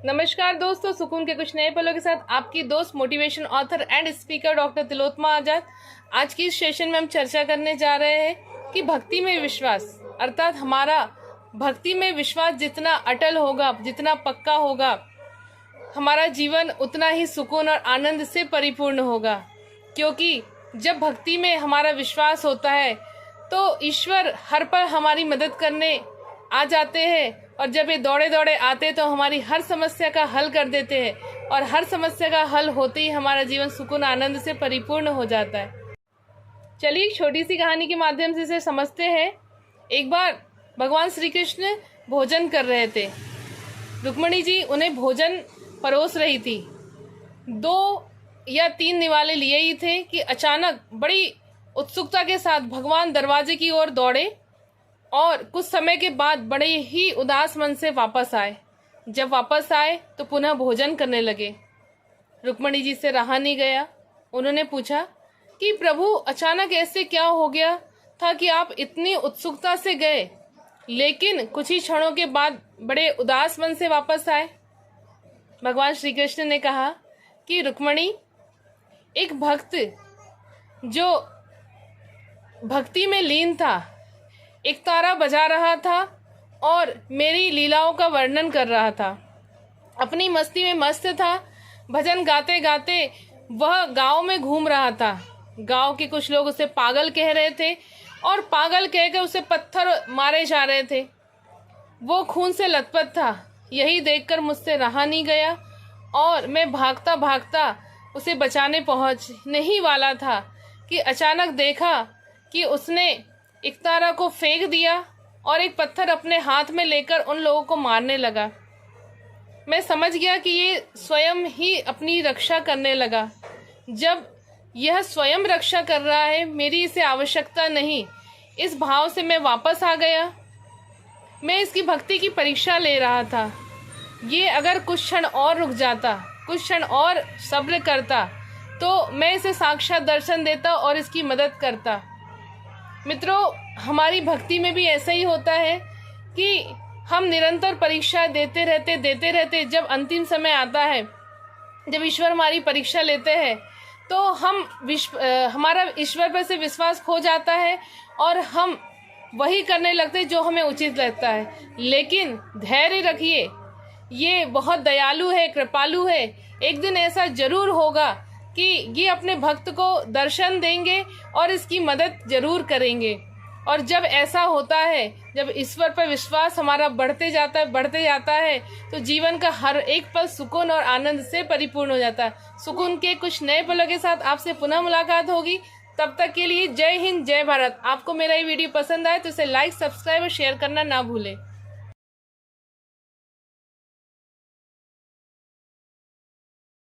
नमस्कार दोस्तों, सुकून के कुछ नए पलों के साथ आपकी दोस्त motivation author and speaker doctor Tilottama Azad. आज की इस सेशन में हम चर्चा करने जा रहे हैं कि भक्ति में विश्वास, अर्थात हमारा भक्ति में विश्वास जितना अटल होगा, जितना पक्का होगा, हमारा जीवन उतना ही सुकून और आनंद से परिपूर्ण होगा। क्योंकि जब भक्ति में हमारा विश्वास होता है तो ईश्वर हर पल हमारी मदद करने आ जाते हैं, और जब ये दौड़े दौड़े आते तो हमारी हर समस्या का हल कर देते हैं, और हर समस्या का हल होते ही हमारा जीवन सुकून आनंद से परिपूर्ण हो जाता है। चलिए एक छोटी सी कहानी के माध्यम से इसे समझते हैं। एक बार भगवान श्री कृष्ण भोजन कर रहे थे। रुक्मिणी जी उन्हें भोजन परोस रही थी। 2 या 3 निवाले लिए ही थे कि अचानक बड़ी उत्सुकता के साथ भगवान दरवाजे की ओर दौड़े और कुछ समय के बाद बड़े ही उदास मन से वापस आए। जब वापस आए तो पुनः भोजन करने लगे। रुक्मिणी जी से रहा नहीं गया। उन्होंने पूछा कि प्रभु, अचानक ऐसे क्या हो गया था कि आप इतनी उत्सुकता से गए, लेकिन कुछ ही क्षणों के बाद बड़े उदास मन से वापस आए। भगवान श्री कृष्ण ने कहा कि रुक्मिणी, एक भक्त जो भक्ति में लीन था, एक तारा बजा रहा था और मेरी लीलाओं का वर्णन कर रहा था। अपनी मस्ती में मस्त था। भजन गाते गाते वह गांव में घूम रहा था। गांव के कुछ लोग उसे पागल कह रहे थे और पागल कहकर उसे पत्थर मारे जा रहे थे। वो खून से लथपथ था। यही देखकर मुझसे रहा नहीं गया और मैं भागता भागता उसे बचाने पहुंचने ही वाला था कि अचानक देखा कि उसने एक तारा को फेंक दिया और एक पत्थर अपने हाथ में लेकर उन लोगों को मारने लगा। मैं समझ गया कि ये स्वयं ही अपनी रक्षा करने लगा। जब यह स्वयं रक्षा कर रहा है, मेरी इसे आवश्यकता नहीं, इस भाव से मैं वापस आ गया। मैं इसकी भक्ति की परीक्षा ले रहा था। ये अगर कुछ क्षण और रुक जाता, कुछ क्षण और सब्र करता, तो मैं इसे साक्षात दर्शन देता और इसकी मदद करता। मित्रों, हमारी भक्ति में भी ऐसा ही होता है कि हम निरंतर परीक्षा देते रहते, जब अंतिम समय आता है, जब ईश्वर हमारी परीक्षा लेते हैं, तो हमारा ईश्वर पर से विश्वास खो जाता है और हम वही करने लगते हैं जो हमें उचित लगता है। लेकिन धैर्य रखिए, ये बहुत दयालु है, कृपालु है। एक दिन ऐसा जरूर होगा कि ये अपने भक्त को दर्शन देंगे और इसकी मदद जरूर करेंगे। और जब ऐसा होता है, जब ईश्वर पर विश्वास हमारा बढ़ते जाता है, तो जीवन का हर एक पल सुकून और आनंद से परिपूर्ण हो जाता है। सुकून के कुछ नए पलों के साथ आपसे पुनः मुलाकात होगी। तब तक के लिए जय हिंद, जय भारत। आपको मेरा ये वीडियो पसंद आए तो इसे लाइक, सब्सक्राइब और शेयर करना ना भूलें।